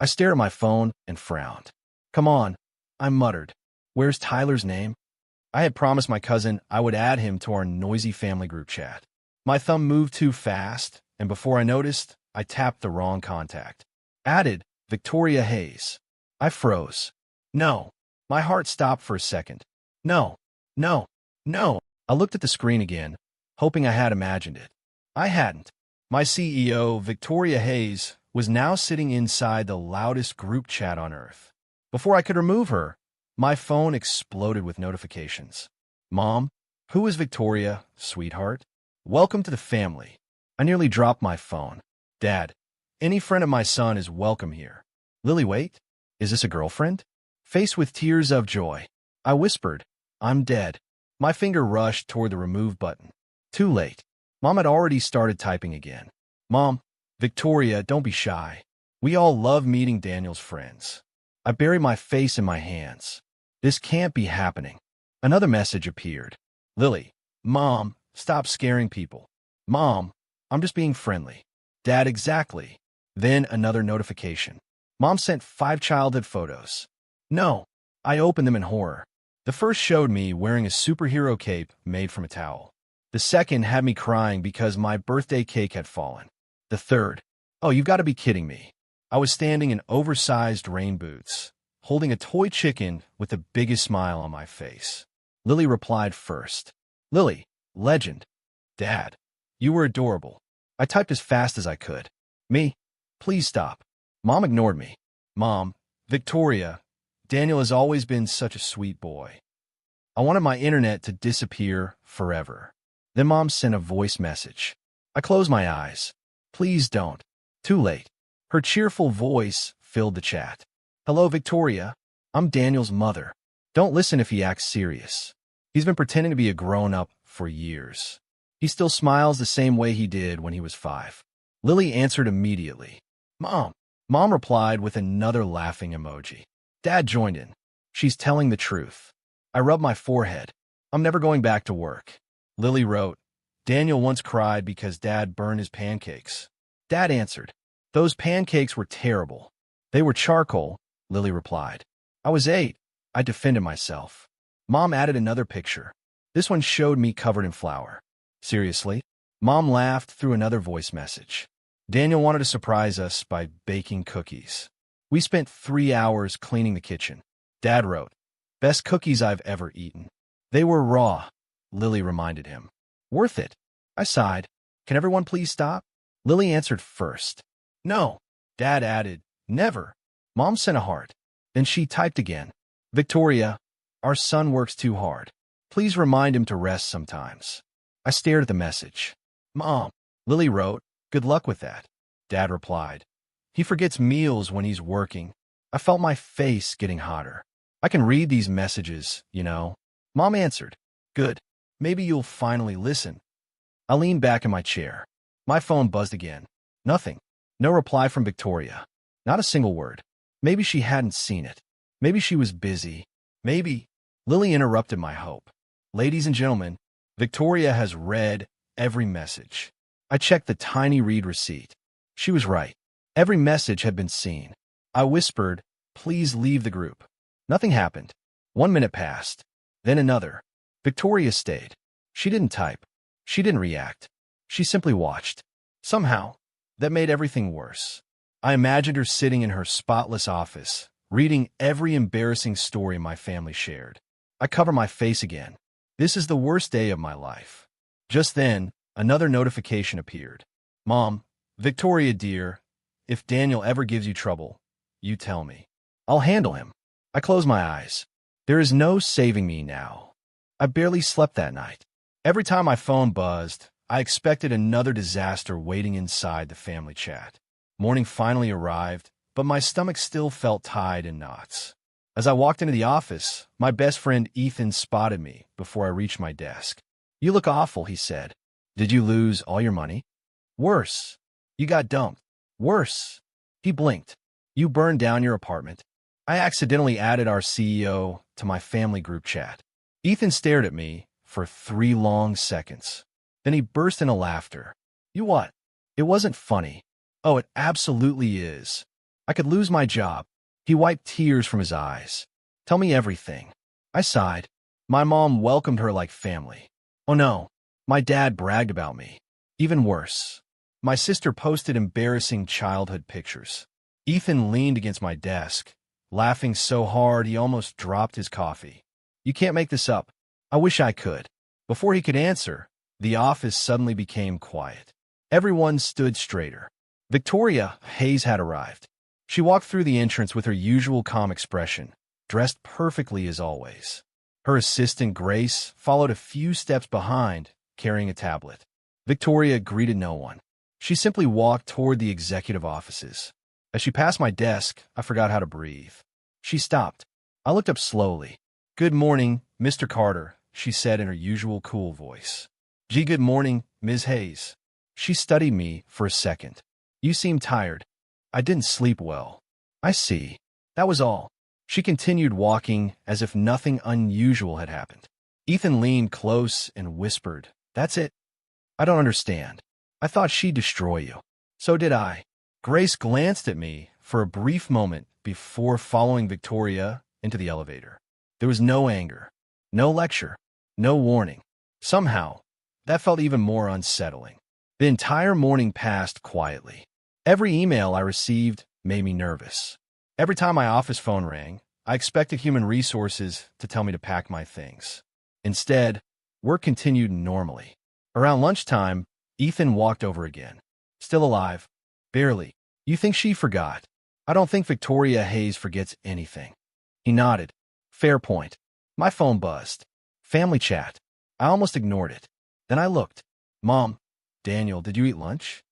I stared at my phone and frowned. Come on, I muttered. Where's Tyler's name? I had promised my cousin I would add him to our noisy family group chat. My thumb moved too fast, and before I noticed, I tapped the wrong contact. Added, Victoria Hayes. I froze. No. My heart stopped for a second. No. No. No. I looked at the screen again, hoping I had imagined it. I hadn't. My CEO, Victoria Hayes, was now sitting inside the loudest group chat on earth. Before I could remove her, my phone exploded with notifications. Mom, who is Victoria, sweetheart? Welcome to the family. I nearly dropped my phone. Dad, any friend of my son is welcome here. Lily, wait, is this a girlfriend? Faced with tears of joy, I whispered, I'm dead. My finger rushed toward the remove button. Too late. Mom had already started typing again. Mom, Victoria, don't be shy. We all love meeting Daniel's friends. I buried my face in my hands. This can't be happening. Another message appeared. Lily, Mom, stop scaring people. Mom, I'm just being friendly. Dad, exactly. Then another notification. Mom sent 5 childhood photos. No. I opened them in horror. The first showed me wearing a superhero cape made from a towel. The second had me crying because my birthday cake had fallen. The third, oh, you've got to be kidding me. I was standing in oversized rain boots, holding a toy chicken with the biggest smile on my face. Lily replied first. Lily, legend. Dad, you were adorable. I typed as fast as I could. Me, please stop. Mom ignored me. Mom, Victoria, Daniel has always been such a sweet boy. I wanted my internet to disappear forever. Then Mom sent a voice message. I closed my eyes. Please don't. Too late. Her cheerful voice filled the chat. Hello, Victoria. I'm Daniel's mother. Don't listen if he acts serious. He's been pretending to be a grown-up for years. He still smiles the same way he did when he was 5. Lily answered immediately. Mom. Mom replied with another laughing emoji. Dad joined in. She's telling the truth. I rubbed my forehead. I'm never going back to work. Lily wrote, Daniel once cried because Dad burned his pancakes. Dad answered, those pancakes were terrible. They were charcoal, Lily replied. I was 8. I defended myself. Mom added another picture. This one showed me covered in flour. Seriously? Mom laughed through another voice message. Daniel wanted to surprise us by baking cookies. We spent 3 hours cleaning the kitchen. Dad wrote, best cookies I've ever eaten. They were raw, Lily reminded him. Worth it. I sighed. Can everyone please stop? Lily answered first. No. Dad added, never. Mom sent a heart. Then she typed again. Victoria, our son works too hard. Please remind him to rest sometimes. I stared at the message. Mom, Lily wrote, good luck with that. Dad replied, he forgets meals when he's working. I felt my face getting hotter. I can read these messages, you know. Mom answered, good. Maybe you'll finally listen. I leaned back in my chair. My phone buzzed again. Nothing. No reply from Victoria. Not a single word. Maybe she hadn't seen it. Maybe she was busy. Maybe. Lily interrupted my hope. Ladies and gentlemen, Victoria has read every message. I checked the tiny read receipt. She was right. Every message had been seen. I whispered, please leave the group. Nothing happened. 1 minute passed. Then another. Victoria stayed. She didn't type. She didn't react. She simply watched. Somehow, that made everything worse. I imagined her sitting in her spotless office, reading every embarrassing story my family shared. I covered my face again. This is the worst day of my life. Just then, another notification appeared. Mom, Victoria dear, if Daniel ever gives you trouble, you tell me. I'll handle him. I closed my eyes. There is no saving me now. I barely slept that night. Every time my phone buzzed, I expected another disaster waiting inside the family chat. Morning finally arrived, but my stomach still felt tied in knots. As I walked into the office, my best friend Ethan spotted me before I reached my desk. You look awful, he said. Did you lose all your money? Worse. You got dumped. Worse. He blinked. You burned down your apartment. I accidentally added our CEO to my family group chat. Ethan stared at me for 3 long seconds. Then he burst into laughter. You what? It wasn't funny. Oh, it absolutely is. I could lose my job. He wiped tears from his eyes. Tell me everything. I sighed. My mom welcomed her like family. Oh no, my dad bragged about me. Even worse. My sister posted embarrassing childhood pictures. Ethan leaned against my desk, laughing so hard he almost dropped his coffee. You can't make this up. I wish I could. Before he could answer, the office suddenly became quiet. Everyone stood straighter. Victoria Hayes had arrived. She walked through the entrance with her usual calm expression, dressed perfectly as always. Her assistant, Grace, followed a few steps behind, carrying a tablet. Victoria greeted no one. She simply walked toward the executive offices. As she passed my desk, I forgot how to breathe. She stopped. I looked up slowly. Good morning, Mr. Carter, she said in her usual cool voice. Gee, good morning, Ms. Hayes. She studied me for a second. You seem tired. I didn't sleep well. I see. That was all. She continued walking as if nothing unusual had happened. Ethan leaned close and whispered, That's it? I don't understand. I thought she'd destroy you. So did I. Grace glanced at me for a brief moment before following Victoria into the elevator. There was no anger, no lecture, no warning. Somehow, that felt even more unsettling. The entire morning passed quietly. Every email I received made me nervous. Every time my office phone rang, I expected human resources to tell me to pack my things. Instead, work continued normally. Around lunchtime, Ethan walked over again. Still alive. Barely. You think she forgot? I don't think Victoria Hayes forgets anything. He nodded. Fair point. My phone buzzed. Family chat. I almost ignored it. Then I looked. Mom. Daniel, did you eat lunch?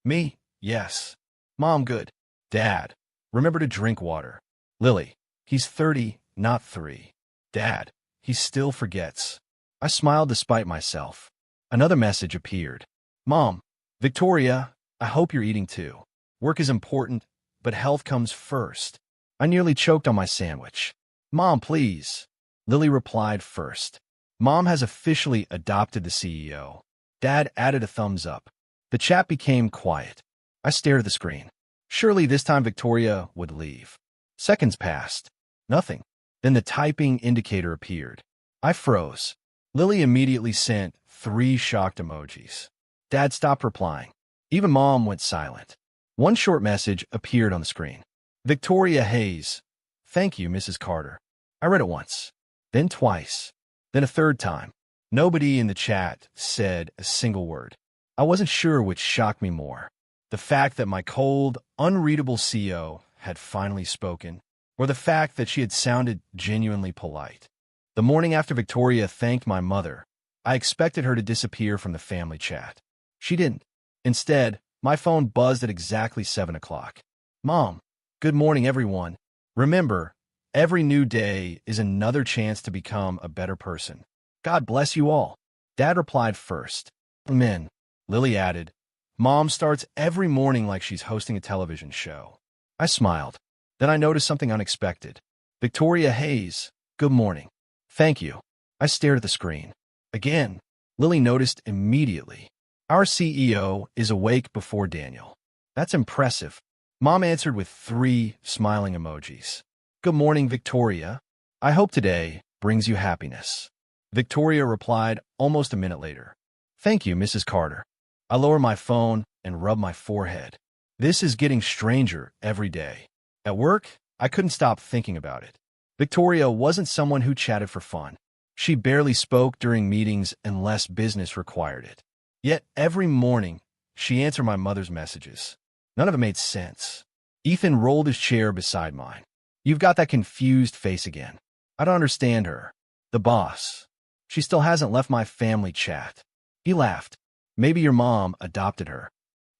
Me? Yes. Mom, good. Dad. Remember to drink water. Lily. He's 30, not 3. Dad. He still forgets. I smiled despite myself. Another message appeared. Mom. Victoria, I hope you're eating too. Work is important, but health comes first. I nearly choked on my sandwich. Mom, please. Lily replied first. Mom has officially adopted the CEO. Dad added a thumbs up. The chat became quiet. I stared at the screen. Surely this time Victoria would leave. Seconds passed. Nothing. Then the typing indicator appeared. I froze. Lily immediately sent 3 shocked emojis. Dad stopped replying. Even Mom went silent. One short message appeared on the screen. Victoria Hayes. Thank you, Mrs. Carter. I read it once. Then twice. Then a third time. Nobody in the chat said a single word. I wasn't sure which shocked me more. The fact that my cold, unreadable CEO had finally spoken, or the fact that she had sounded genuinely polite. The morning after Victoria thanked my mother, I expected her to disappear from the family chat. She didn't. Instead, my phone buzzed at exactly 7 o'clock. Mom, good morning, everyone. Remember, every new day is another chance to become a better person. God bless you all. Dad replied first. Amen. Lily added, Mom starts every morning like she's hosting a television show. I smiled. Then I noticed something unexpected. Victoria Hayes, good morning. Thank you. I stared at the screen. Again, Lily noticed immediately. Our CEO is awake before Daniel. That's impressive. Mom answered with 3 smiling emojis. Good morning, Victoria. I hope today brings you happiness. Victoria replied almost a minute later. Thank you, Mrs. Carter. I lowered my phone and rubbed my forehead. This is getting stranger every day. At work, I couldn't stop thinking about it. Victoria wasn't someone who chatted for fun. She barely spoke during meetings unless business required it. Yet every morning, she answered my mother's messages. None of it made sense. Ethan rolled his chair beside mine. You've got that confused face again. I don't understand her. The boss. She still hasn't left my family chat. He laughed. Maybe your mom adopted her.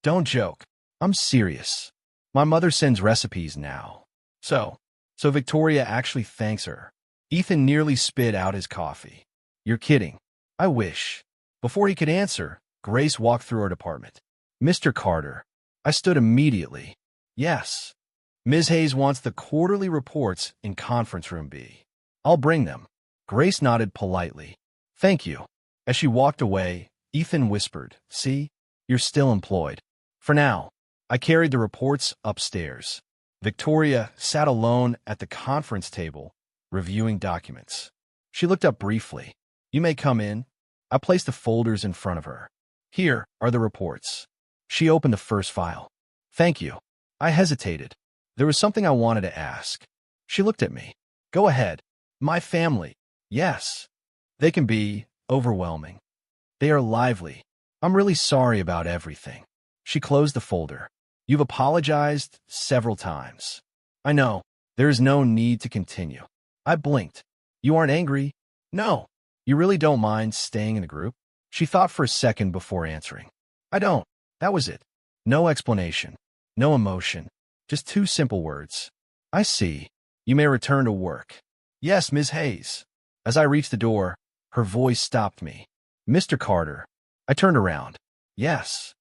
Don't joke. I'm serious. My mother sends recipes now. So Victoria actually thanks her. Ethan nearly spit out his coffee. You're kidding. I wish. Before he could answer, Grace walked through our department. Mr. Carter. I stood immediately. Yes. Ms. Hayes wants the quarterly reports in conference room B. I'll bring them. Grace nodded politely. Thank you. As she walked away, Ethan whispered, See, you're still employed. For now. I carried the reports upstairs. Victoria sat alone at the conference table, reviewing documents. She looked up briefly. "You may come in." I placed the folders in front of her. "Here are the reports." She opened the first file. "Thank you." I hesitated. There was something I wanted to ask. She looked at me. "Go ahead." "My family. Yes. They can be overwhelming. They are lively. I'm really sorry about everything." She closed the folder. "You've apologized several times. I know. There is no need to continue." I blinked. "You aren't angry?" "No." "You really don't mind staying in the group?" She thought for a second before answering. "I don't." That was it. No explanation. No emotion. Just two simple words. "I see. You may return to work." "Yes, Ms. Hayes." As I reached the door, her voice stopped me. "Mr. Carter." I turned around. "Yes.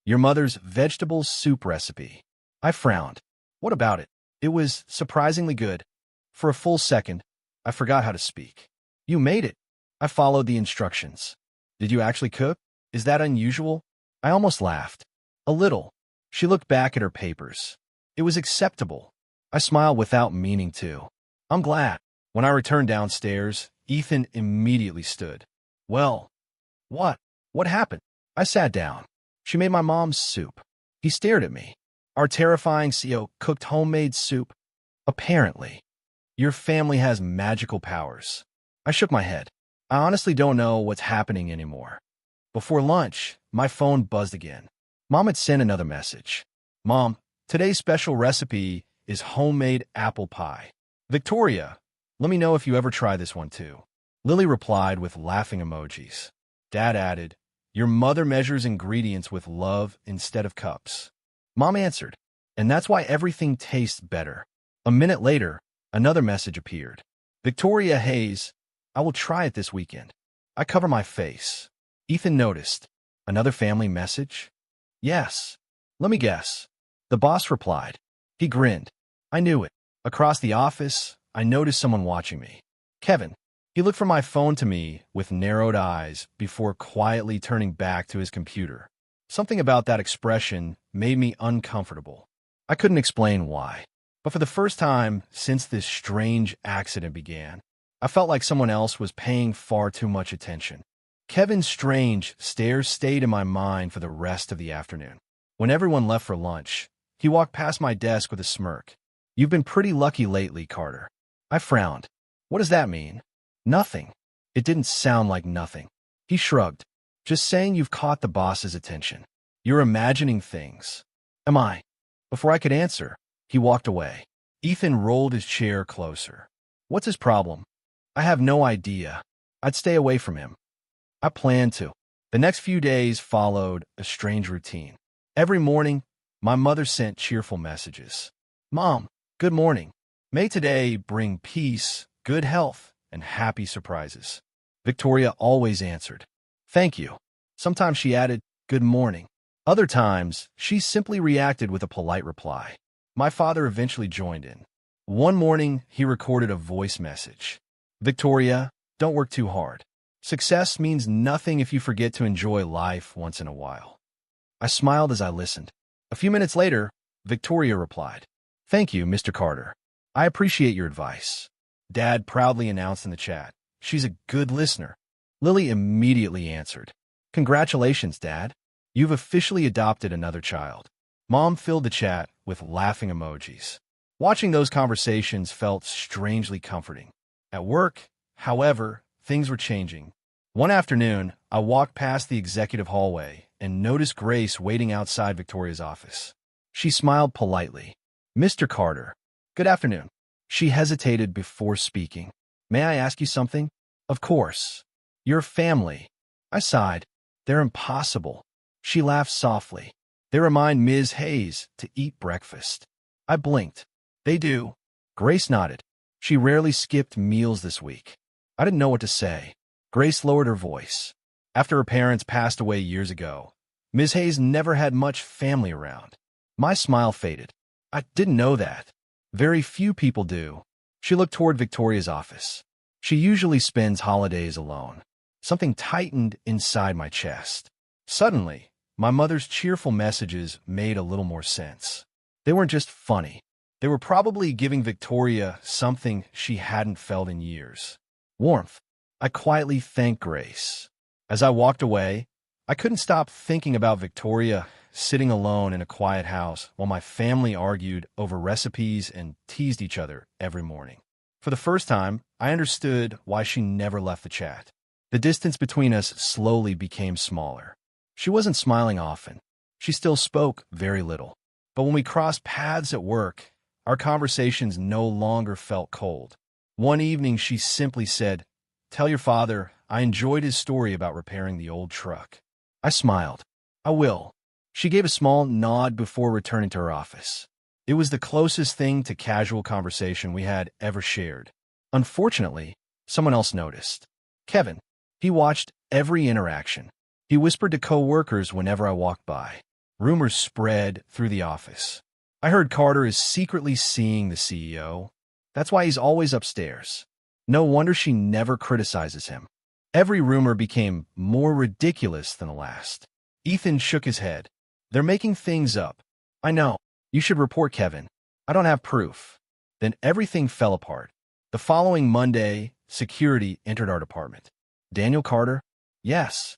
Your mother's vegetable soup recipe." I frowned. "What about it?" "It was surprisingly good." For a full second, I forgot how to speak. "You made it." I followed the instructions. "Did you actually cook? Is that unusual?" I almost laughed. "A little." She looked back at her papers. "It was acceptable." I smiled without meaning to. "I'm glad." When I returned downstairs, Ethan immediately stood. "Well, what? What happened?" I sat down. "She made my mom's soup." He stared at me. "Our terrifying CEO cooked homemade soup?" "Apparently. Your family has magical powers." I shook my head. "I honestly don't know what's happening anymore." Before lunch, my phone buzzed again. Mom had sent another message. "Mom, today's special recipe is homemade apple pie. Victoria, let me know if you ever try this one too." Lily replied with laughing emojis. Dad added, "Your mother measures ingredients with love instead of cups." Mom answered, "And that's why everything tastes better." A minute later, another message appeared. "Victoria Hayes, I will try it this weekend." I cover my face. Ethan noticed. "Another family message?" "Yes." "Let me guess." The boss replied. He grinned. I knew it. Across the office, I noticed someone watching me. Kevin. He looked from my phone to me with narrowed eyes before quietly turning back to his computer. Something about that expression made me uncomfortable. I couldn't explain why. But for the first time since this strange accident began, I felt like someone else was paying far too much attention. Kevin's strange stare stayed in my mind for the rest of the afternoon. When everyone left for lunch, he walked past my desk with a smirk. "You've been pretty lucky lately, Carter." I frowned. "What does that mean?" "Nothing." It didn't sound like nothing. He shrugged. "Just saying you've caught the boss's attention. You're imagining things." "Am I?" Before I could answer, he walked away. Ethan rolled his chair closer. "What's his problem?" "I have no idea." I'd stay away from him. I planned to. The next few days followed a strange routine. Every morning, my mother sent cheerful messages. "Mom, good morning. May today bring peace, good health, and happy surprises." Victoria always answered, "Thank you." Sometimes she added, "Good morning." Other times, she simply reacted with a polite reply. My father eventually joined in. One morning, he recorded a voice message. "Victoria, don't work too hard. Success means nothing if you forget to enjoy life once in a while." I smiled as I listened. A few minutes later, Victoria replied, "Thank you, Mr. Carter. I appreciate your advice." Dad proudly announced in the chat, "She's a good listener." Lily immediately answered, "Congratulations, Dad. You've officially adopted another child." Mom filled the chat with laughing emojis. Watching those conversations felt strangely comforting. At work, however, things were changing. One afternoon, I walked past the executive hallway and noticed Grace waiting outside Victoria's office. She smiled politely. "Mr. Carter, good afternoon." She hesitated before speaking. "May I ask you something?" "Of course." "Your family." I sighed. "They're impossible." She laughed softly. "They remind Ms. Hayes to eat breakfast." I blinked. "They do." Grace nodded. "She rarely skipped meals this week." I didn't know what to say. Grace lowered her voice. "After her parents passed away years ago, Ms. Hayes never had much family around." My smile faded. "I didn't know that." "Very few people do." She looked toward Victoria's office. "She usually spends holidays alone." Something tightened inside my chest. Suddenly, my mother's cheerful messages made a little more sense. They weren't just funny. They were probably giving Victoria something she hadn't felt in years. Warmth. I quietly thanked Grace. As I walked away, I couldn't stop thinking about Victoria sitting alone in a quiet house while my family argued over recipes and teased each other every morning. For the first time, I understood why she never left the chat. The distance between us slowly became smaller. She wasn't smiling often. She still spoke very little. But when we crossed paths at work, our conversations no longer felt cold. One evening, she simply said, "Tell your father I enjoyed his story about repairing the old truck." I smiled. "I will." She gave a small nod before returning to her office. It was the closest thing to casual conversation we had ever shared. Unfortunately, someone else noticed. Kevin. He watched every interaction. He whispered to co-workers whenever I walked by. Rumors spread through the office. I heard Carter is secretly seeing the CEO. That's why he's always upstairs. No wonder she never criticizes him. Every rumor became more ridiculous than the last. Ethan shook his head. "They're making things up." "I know. You should report Kevin." "I don't have proof." Then everything fell apart. The following Monday, security entered our department. "Daniel Carter?" "Yes."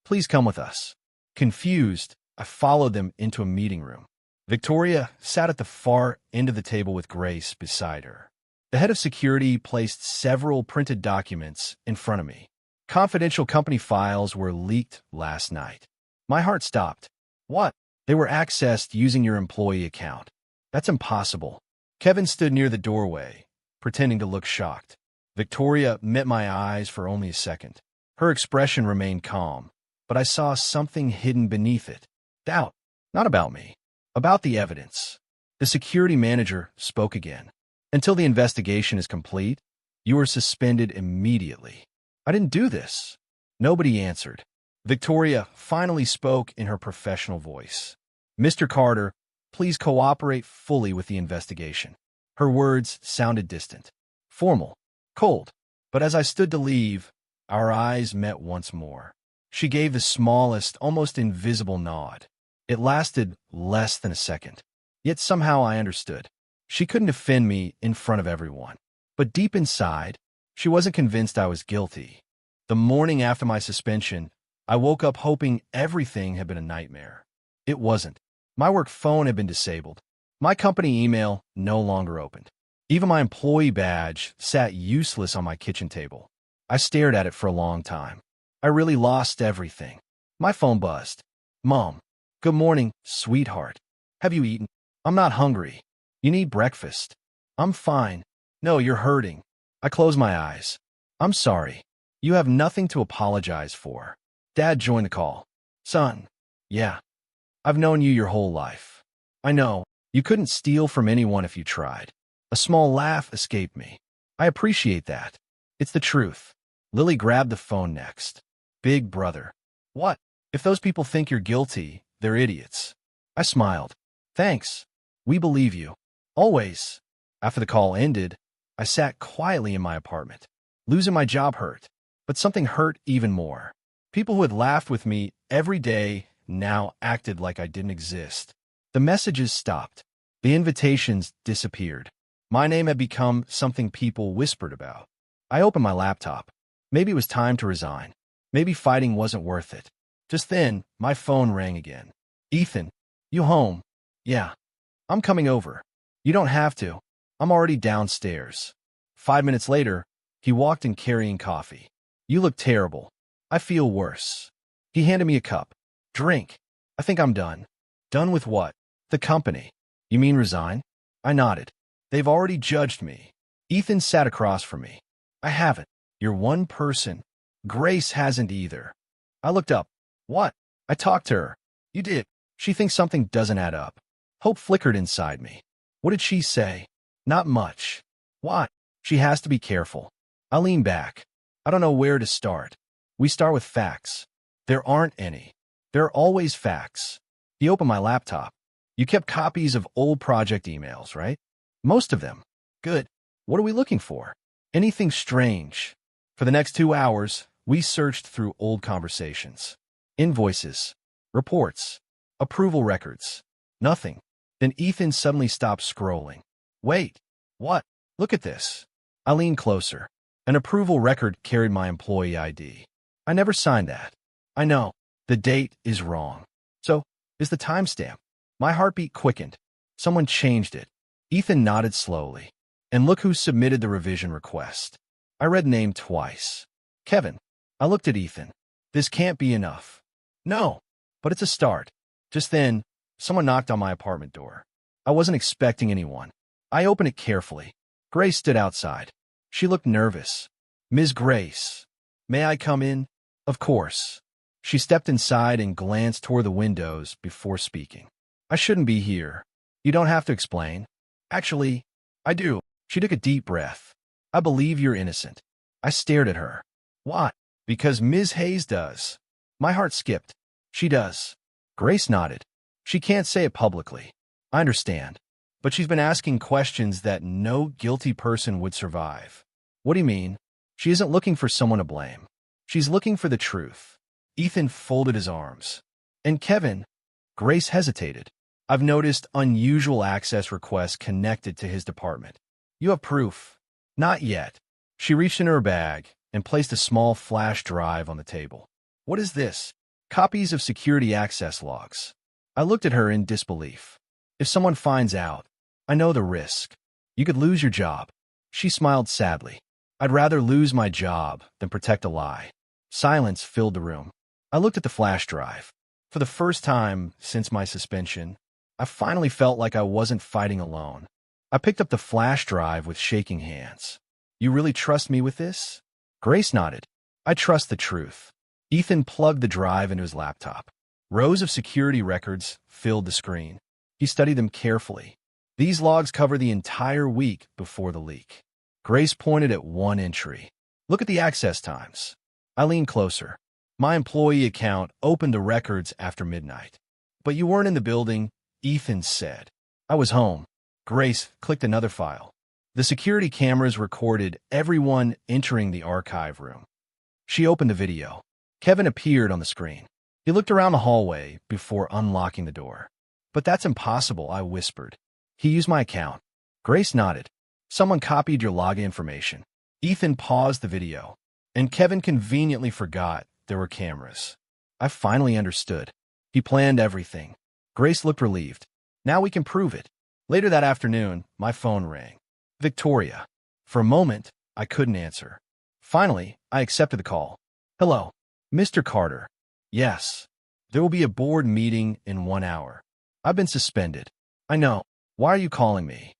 "Please come with us." Confused, I followed them into a meeting room. Victoria sat at the far end of the table with Grace beside her. The head of security placed several printed documents in front of me. Confidential company files were leaked last night. My heart stopped. "What?" "They were accessed using your employee account." "That's impossible." Kevin stood near the doorway, pretending to look shocked. Victoria met my eyes for only a second. Her expression remained calm, but I saw something hidden beneath it. Doubt. Not about me. About the evidence. The security manager spoke again. "Until the investigation is complete, you are suspended immediately." "I didn't do this." Nobody answered. Victoria finally spoke in her professional voice. "Mr. Carter, please cooperate fully with the investigation." Her words sounded distant, formal, cold. But as I stood to leave, our eyes met once more. She gave the smallest, almost invisible nod. It lasted less than a second. Yet somehow I understood. She couldn't defend me in front of everyone. But deep inside, she wasn't convinced I was guilty. The morning after my suspension, I woke up hoping everything had been a nightmare. It wasn't. My work phone had been disabled. My company email no longer opened. Even my employee badge sat useless on my kitchen table. I stared at it for a long time. I really lost everything. My phone buzzed. "Mom. Good morning, sweetheart. Have you eaten?" "I'm not hungry." "You need breakfast." "I'm fine." "No, you're hurting." I closed my eyes. "I'm sorry. You have nothing to apologize for." Dad joined the call. "Son." "Yeah. I've known you your whole life." "I know. You couldn't steal from anyone if you tried." A small laugh escaped me. "I appreciate that. It's the truth." Lily grabbed the phone next. "Big brother." "What?" "If those people think you're guilty, they're idiots." I smiled. "Thanks. We believe you. Always." After the call ended, I sat quietly in my apartment. Losing my job hurt, but something hurt even more. People who had laughed with me every day now acted like I didn't exist. The messages stopped. The invitations disappeared. My name had become something people whispered about. I opened my laptop. Maybe it was time to resign. Maybe fighting wasn't worth it. Just then, my phone rang again. "Ethan, you home?" "Yeah. I'm coming over." "You don't have to. I'm already downstairs." 5 minutes later, he walked in carrying coffee. "You look terrible." "I feel worse." He handed me a cup. "Drink." "I think I'm done." "Done with what?" "The company." "You mean resign?" I nodded. "They've already judged me." Ethan sat across from me. "I haven't. You're one person. Grace hasn't either." I looked up. "What?" "I talked to her." "You did?" "She thinks something doesn't add up." Hope flickered inside me. "What did she say?" "Not much." "Why?" "She has to be careful." I leaned back. "I don't know where to start." "We start with facts." "There aren't any." "There are always facts." He opened my laptop. "You kept copies of old project emails, right?" "Most of them." "Good. What are we looking for?" "Anything strange." For the next 2 hours, we searched through old conversations. Invoices. Reports. Approval records. Nothing. Then Ethan suddenly stopped scrolling. Wait. What? Look at this. I leaned closer. An approval record carried my employee ID. I never signed that. I know. The date is wrong. So, is the timestamp. My heartbeat quickened. Someone changed it. Ethan nodded slowly. And look who submitted the revision request. I read name twice. Kevin. I looked at Ethan. This can't be enough. No, but it's a start. Just then, someone knocked on my apartment door. I wasn't expecting anyone. I opened it carefully. Grace stood outside. She looked nervous. Ms. Grace, may I come in? Of course. She stepped inside and glanced toward the windows before speaking. I shouldn't be here. You don't have to explain. Actually, I do. She took a deep breath. I believe you're innocent. I stared at her. Why? Because Ms. Hayes does. My heart skipped. She does. Grace nodded. She can't say it publicly. I understand. But she's been asking questions that no guilty person would survive. What do you mean? She isn't looking for someone to blame. She's looking for the truth. Ethan folded his arms. And Kevin? Grace hesitated. I've noticed unusual access requests connected to his department. You have proof? Not yet. She reached in her bag and placed a small flash drive on the table. What is this? Copies of security access logs. I looked at her in disbelief. If someone finds out, I know the risk. You could lose your job. She smiled sadly. I'd rather lose my job than protect a lie. Silence filled the room. I looked at the flash drive. For the first time since my suspension, I finally felt like I wasn't fighting alone. I picked up the flash drive with shaking hands. You really trust me with this? Grace nodded. I trust the truth. Ethan plugged the drive into his laptop. Rows of security records filled the screen. He studied them carefully. These logs cover the entire week before the leak. Grace pointed at one entry. Look at the access times. I leaned closer. My employee account opened the records after midnight. But you weren't in the building, Ethan said. I was home. Grace clicked another file. The security cameras recorded everyone entering the archive room. She opened the video. Kevin appeared on the screen. He looked around the hallway before unlocking the door. But that's impossible, I whispered. He used my account. Grace nodded. Someone copied your login information. Ethan paused the video, and Kevin conveniently forgot there were cameras. I finally understood. He planned everything. Grace looked relieved. Now we can prove it. Later that afternoon, my phone rang. Victoria. For a moment, I couldn't answer. Finally, I accepted the call. Hello, Mr. Carter. Yes. There will be a board meeting in 1 hour. I've been suspended. I know. Why are you calling me?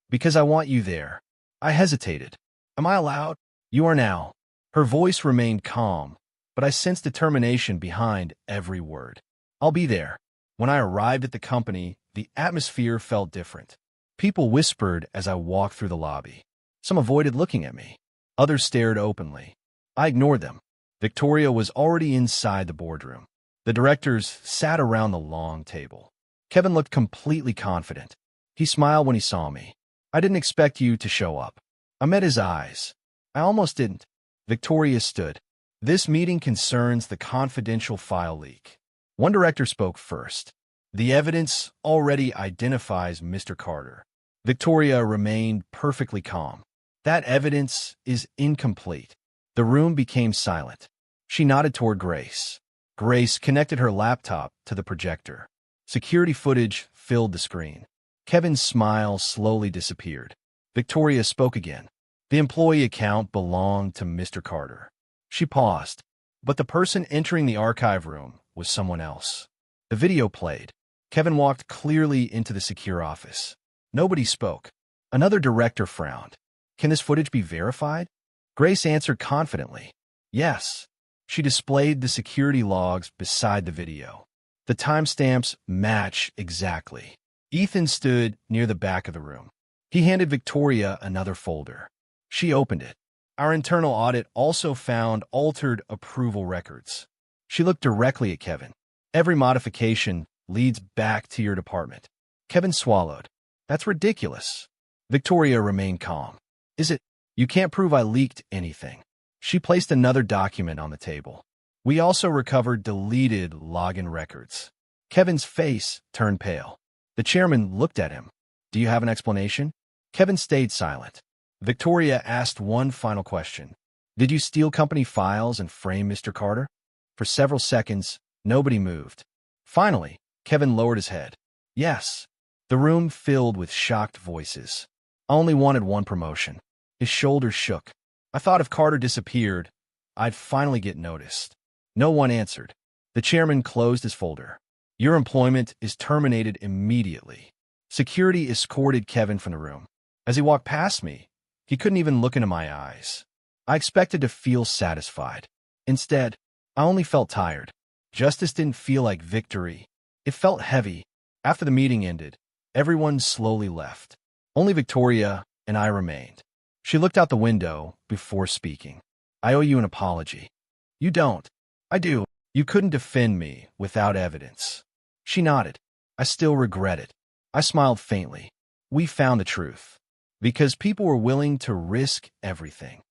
Because I want you there. I hesitated. Am I allowed? You are now. Her voice remained calm, but I sensed determination behind every word. I'll be there. When I arrived at the company, the atmosphere felt different. People whispered as I walked through the lobby. Some avoided looking at me. Others stared openly. I ignored them. Victoria was already inside the boardroom. The directors sat around the long table. Kevin looked completely confident. He smiled when he saw me. I didn't expect you to show up. I met his eyes. I almost didn't. Victoria stood. This meeting concerns the confidential file leak. One director spoke first. The evidence already identifies Mr. Carter. Victoria remained perfectly calm. That evidence is incomplete. The room became silent. She nodded toward Grace. Grace connected her laptop to the projector. Security footage filled the screen. Kevin's smile slowly disappeared. Victoria spoke again. The employee account belonged to Mr. Carter. She paused, but the person entering the archive room was someone else. The video played. Kevin walked clearly into the secure office. Nobody spoke. Another director frowned. Can this footage be verified? Grace answered confidently. Yes. She displayed the security logs beside the video. The timestamps match exactly. Ethan stood near the back of the room. He handed Victoria another folder. She opened it. Our internal audit also found altered approval records. She looked directly at Kevin. Every modification leads back to your department. Kevin swallowed. That's ridiculous. Victoria remained calm. Is it? You can't prove I leaked anything. She placed another document on the table. We also recovered deleted login records. Kevin's face turned pale. The chairman looked at him. Do you have an explanation? Kevin stayed silent. Victoria asked one final question. Did you steal company files and frame Mr. Carter? For several seconds, nobody moved. Finally, Kevin lowered his head. Yes. The room filled with shocked voices. I only wanted one promotion. His shoulders shook. I thought if Carter disappeared, I'd finally get noticed. No one answered. The chairman closed his folder. Your employment is terminated immediately. Security escorted Kevin from the room. As he walked past me, he couldn't even look into my eyes. I expected to feel satisfied. Instead, I only felt tired. Justice didn't feel like victory. It felt heavy. After the meeting ended, everyone slowly left. Only Victoria and I remained. She looked out the window before speaking. I owe you an apology. You don't. I do. You couldn't defend me without evidence. She nodded. I still regret it. I smiled faintly. We found the truth. Because people were willing to risk everything.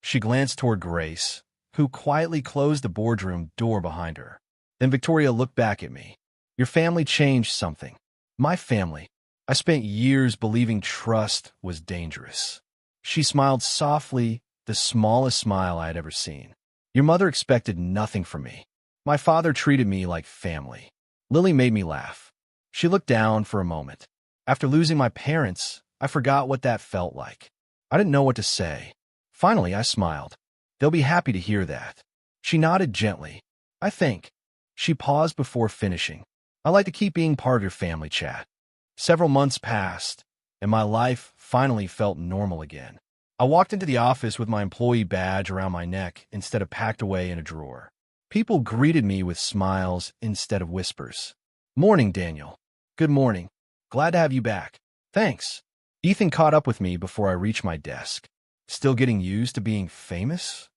She glanced toward Grace, who quietly closed the boardroom door behind her. Then Victoria looked back at me. Your family changed something. My family. I spent years believing trust was dangerous. She smiled softly, the smallest smile I had ever seen. Your mother expected nothing from me. My father treated me like family. Lily made me laugh. She looked down for a moment. After losing my parents, I forgot what that felt like. I didn't know what to say. Finally, I smiled. They'll be happy to hear that. She nodded gently. I think. She paused before finishing. I like to keep being part of your family chat. Several months passed, and my life finally felt normal again. I walked into the office with my employee badge around my neck instead of packed away in a drawer. People greeted me with smiles instead of whispers. Morning, Daniel. Good morning. Glad to have you back. Thanks. Ethan caught up with me before I reached my desk. Still getting used to being famous?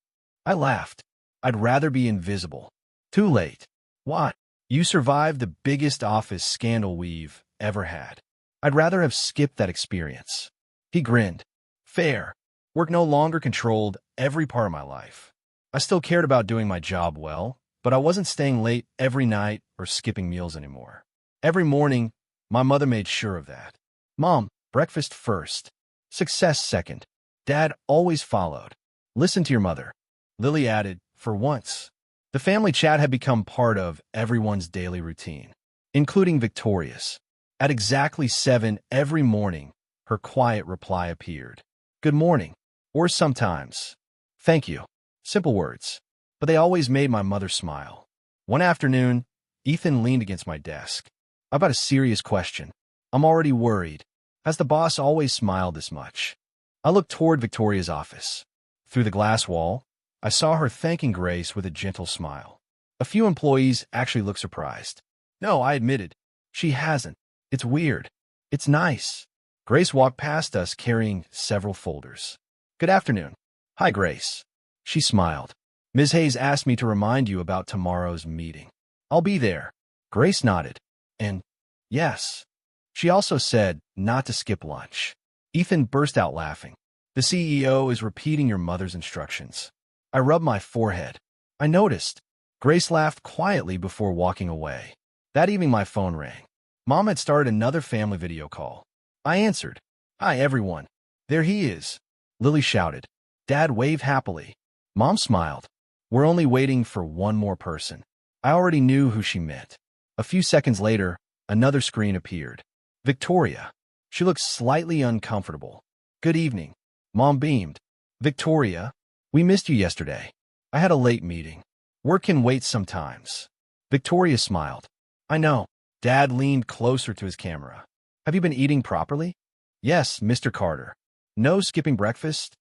I laughed. I'd rather be invisible. Too late. What? You survived the biggest office scandal we've ever had. I'd rather have skipped that experience. He grinned. Fair. Work no longer controlled every part of my life. I still cared about doing my job well, but I wasn't staying late every night or skipping meals anymore. Every morning, my mother made sure of that. Mom, breakfast first. Success second. Dad always followed. Listen to your mother. Lily added, for once. The family chat had become part of everyone's daily routine, including Victoria's. At exactly 7 every morning, her quiet reply appeared. Good morning. Or sometimes, thank you. Simple words. But they always made my mother smile. One afternoon, Ethan leaned against my desk. About a serious question. I'm already worried. Has the boss always smiled this much? I looked toward Victoria's office. Through the glass wall, I saw her thanking Grace with a gentle smile. A few employees actually looked surprised. No, I admitted. She hasn't. It's weird. It's nice. Grace walked past us carrying several folders. Good afternoon. Hi, Grace. She smiled. Ms. Hayes asked me to remind you about tomorrow's meeting. I'll be there. Grace nodded. And, yes. She also said not to skip lunch. Ethan burst out laughing. The CEO is repeating your mother's instructions. I rubbed my forehead. I noticed. Grace laughed quietly before walking away. That evening my phone rang. Mom had started another family video call. I answered. Hi, everyone. There he is. Lily shouted. Dad waved happily. Mom smiled. We're only waiting for one more person. I already knew who she meant. A few seconds later, another screen appeared. Victoria. She looked slightly uncomfortable. Good evening. Mom beamed. Victoria, we missed you yesterday. I had a late meeting. Work can wait sometimes. Victoria smiled. I know. Dad leaned closer to his camera. Have you been eating properly? Yes, Mr. Carter. No skipping breakfast?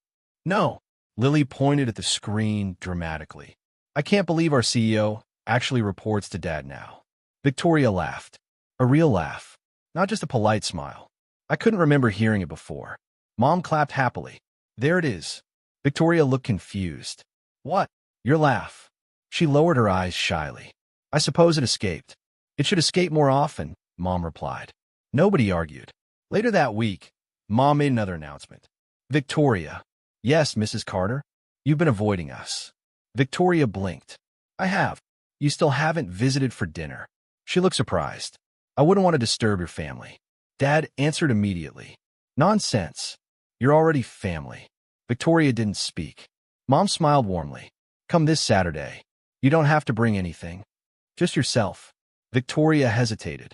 No. Lily pointed at the screen dramatically. I can't believe our CEO actually reports to Dad now. Victoria laughed. A real laugh. Not just a polite smile. I couldn't remember hearing it before. Mom clapped happily. There it is. Victoria looked confused. What? Your laugh. She lowered her eyes shyly. I suppose it escaped. It should escape more often, Mom replied. Nobody argued. Later that week, Mom made another announcement. Victoria. Yes, Mrs. Carter. You've been avoiding us. Victoria blinked. I have. You still haven't visited for dinner. She looked surprised. I wouldn't want to disturb your family. Dad answered immediately. Nonsense. You're already family. Victoria didn't speak. Mom smiled warmly. Come this Saturday. You don't have to bring anything. Just yourself. Victoria hesitated.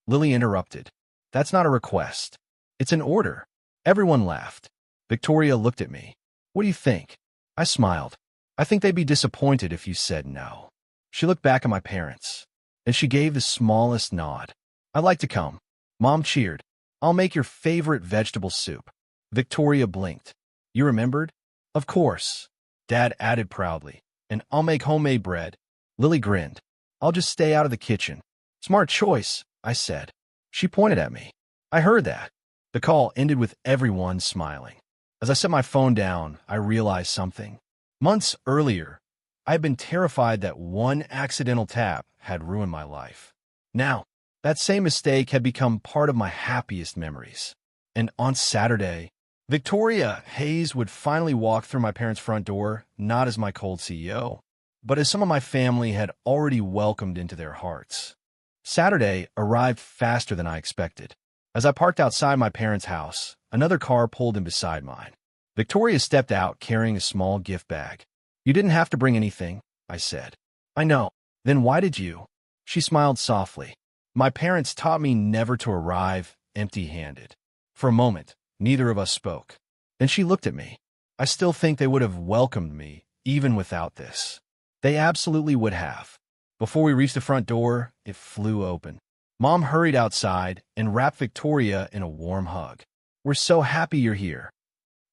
Lily interrupted. That's not a request. It's an order. Everyone laughed. Victoria looked at me. What do you think? I smiled. I think they'd be disappointed if you said no. She looked back at my parents. And she gave the smallest nod. I'd like to come. Mom cheered. I'll make your favorite vegetable soup. Victoria blinked. You remembered? Of course. Dad added proudly. And I'll make homemade bread. Lily grinned. I'll just stay out of the kitchen. Smart choice, I said. She pointed at me. I heard that. The call ended with everyone smiling. As I set my phone down, I realized something. Months earlier, I had been terrified that one accidental tap had ruined my life. Now, that same mistake had become part of my happiest memories. And on Saturday, Victoria Hayes would finally walk through my parents' front door, not as my cold CEO, but as some of my family had already welcomed into their hearts. Saturday arrived faster than I expected. As I parked outside my parents' house, another car pulled in beside mine. Victoria stepped out carrying a small gift bag. You didn't have to bring anything, I said. I know. Then why did you? She smiled softly. My parents taught me never to arrive empty-handed. For a moment, neither of us spoke. Then she looked at me. I still think they would have welcomed me, even without this. They absolutely would have. Before we reached the front door, it flew open. Mom hurried outside and wrapped Victoria in a warm hug. We're so happy you're here.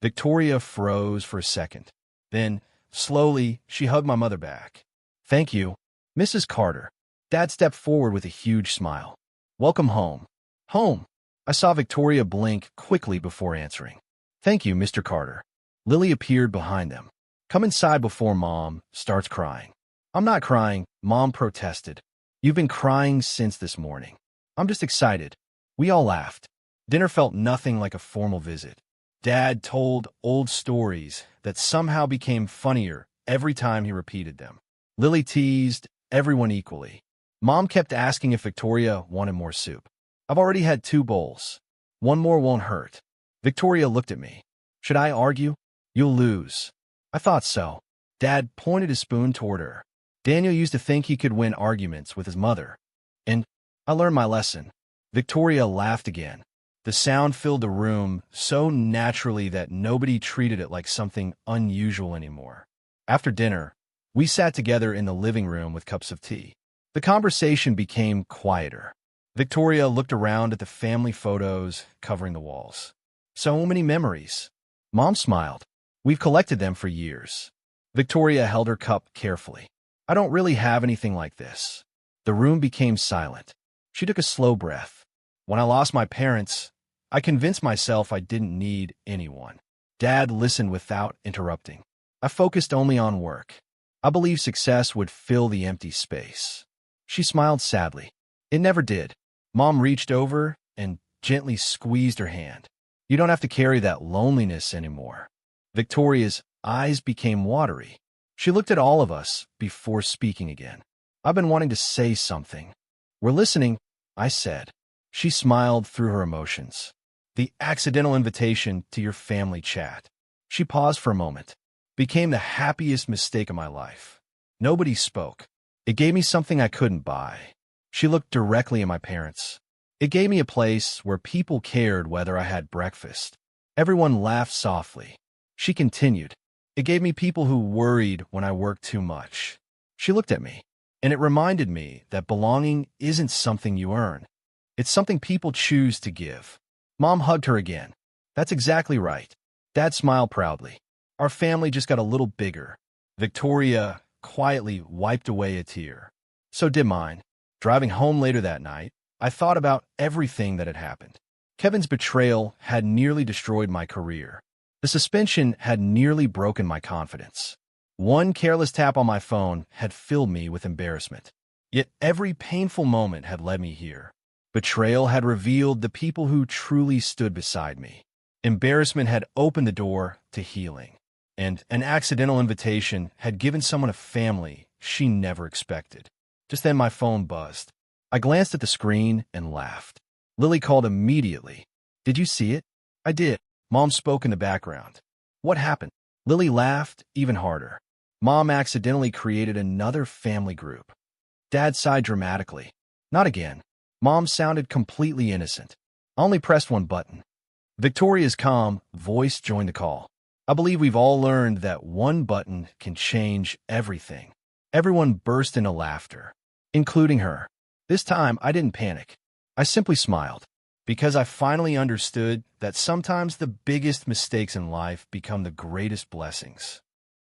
Victoria froze for a second. Then, slowly, she hugged my mother back. Thank you, Mrs. Carter. Dad stepped forward with a huge smile. Welcome home. Home. I saw Victoria blink quickly before answering. Thank you, Mr. Carter. Lily appeared behind them. Come inside before Mom starts crying. I'm not crying, Mom protested. You've been crying since this morning. I'm just excited. We all laughed. Dinner felt nothing like a formal visit. Dad told old stories that somehow became funnier every time he repeated them. Lily teased everyone equally. Mom kept asking if Victoria wanted more soup. I've already had 2 bowls. One more won't hurt. Victoria looked at me. Should I argue? You'll lose. I thought so. Dad pointed his spoon toward her. Daniel used to think he could win arguments with his mother. And I learned my lesson. Victoria laughed again. The sound filled the room so naturally that nobody treated it like something unusual anymore. After dinner, we sat together in the living room with cups of tea. The conversation became quieter. Victoria looked around at the family photos covering the walls. So many memories. Mom smiled. We've collected them for years. Victoria held her cup carefully. I don't really have anything like this. The room became silent. She took a slow breath. When I lost my parents, I convinced myself I didn't need anyone. Dad listened without interrupting. I focused only on work. I believed success would fill the empty space. She smiled sadly. It never did. Mom reached over and gently squeezed her hand. You don't have to carry that loneliness anymore. Victoria's eyes became watery. She looked at all of us before speaking again. I've been wanting to say something. We're listening, I said. She smiled through her emotions. The accidental invitation to your family chat. She paused for a moment. Became the happiest mistake of my life. Nobody spoke. It gave me something I couldn't buy. She looked directly at my parents. It gave me a place where people cared whether I had breakfast. Everyone laughed softly. She continued. It gave me people who worried when I worked too much. She looked at me, and it reminded me that belonging isn't something you earn. It's something people choose to give. Mom hugged her again. That's exactly right. Dad smiled proudly. Our family just got a little bigger. Victoria quietly wiped away a tear. So did mine. Driving home later that night, I thought about everything that had happened. Kevin's betrayal had nearly destroyed my career. The suspension had nearly broken my confidence. One careless tap on my phone had filled me with embarrassment. Yet every painful moment had led me here. Betrayal had revealed the people who truly stood beside me. Embarrassment had opened the door to healing. And an accidental invitation had given someone a family she never expected. Just then my phone buzzed. I glanced at the screen and laughed. Lily called immediately. Did you see it? I did. Mom spoke in the background. What happened? Lily laughed even harder. Mom accidentally created another family group. Dad sighed dramatically. Not again. Mom sounded completely innocent. I only pressed one button. Victoria's calm voice joined the call. I believe we've all learned that one button can change everything. Everyone burst into laughter, including her. This time, I didn't panic. I simply smiled, because I finally understood that sometimes the biggest mistakes in life become the greatest blessings.